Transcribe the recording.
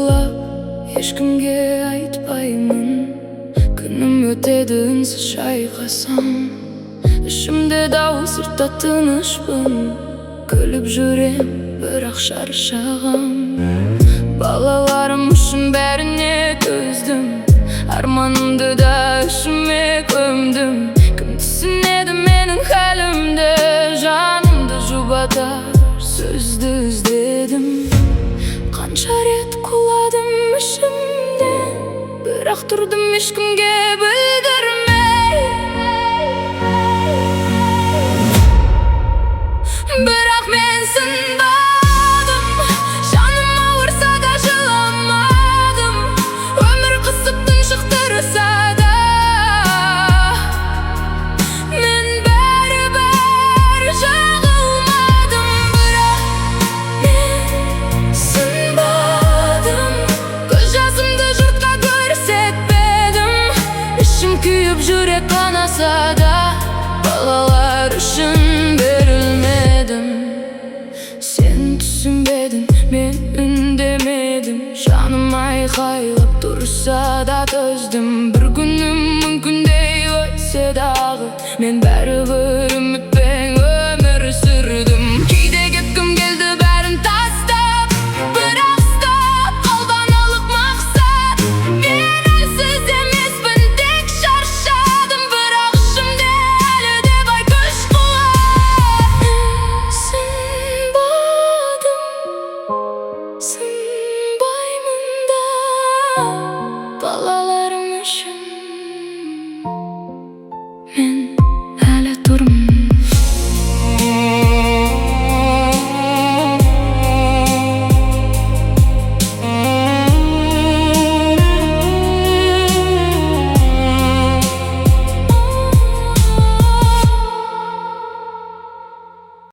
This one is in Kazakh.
sırlap ешкімге айтпаймын. Күнім өтеді үнсіз шайқасам, ішімде дау, сыртта тынышпын. Күліп жүрем, бірақ шаршағам. Балаларым үшін бәріне төздім, арманымды да ішіме көмдім. Кім түсінеді менің хәлімді, жанымды жұбатар сөзді іздедім. Қанша рет құладым ішімнен, бірақ тұрдым ешкімге білдірмей. Бірақ мен сынбадым, жаным ауырса да жыламадым. Өмір қысып тұншықтырса да мен бәрібір жағылмадым. Бірақ мен сынбадым, көз жасымды жұртқа көрсетпедім. Ішім күйіп жүрек қанаса да балалар үшін берілмедім. Сен түсінбедің, мен үндемедім. Жаным айқайлап тұрса да төздім. Бір күнім мүмкін дей өтсе дағы, мен бәрібір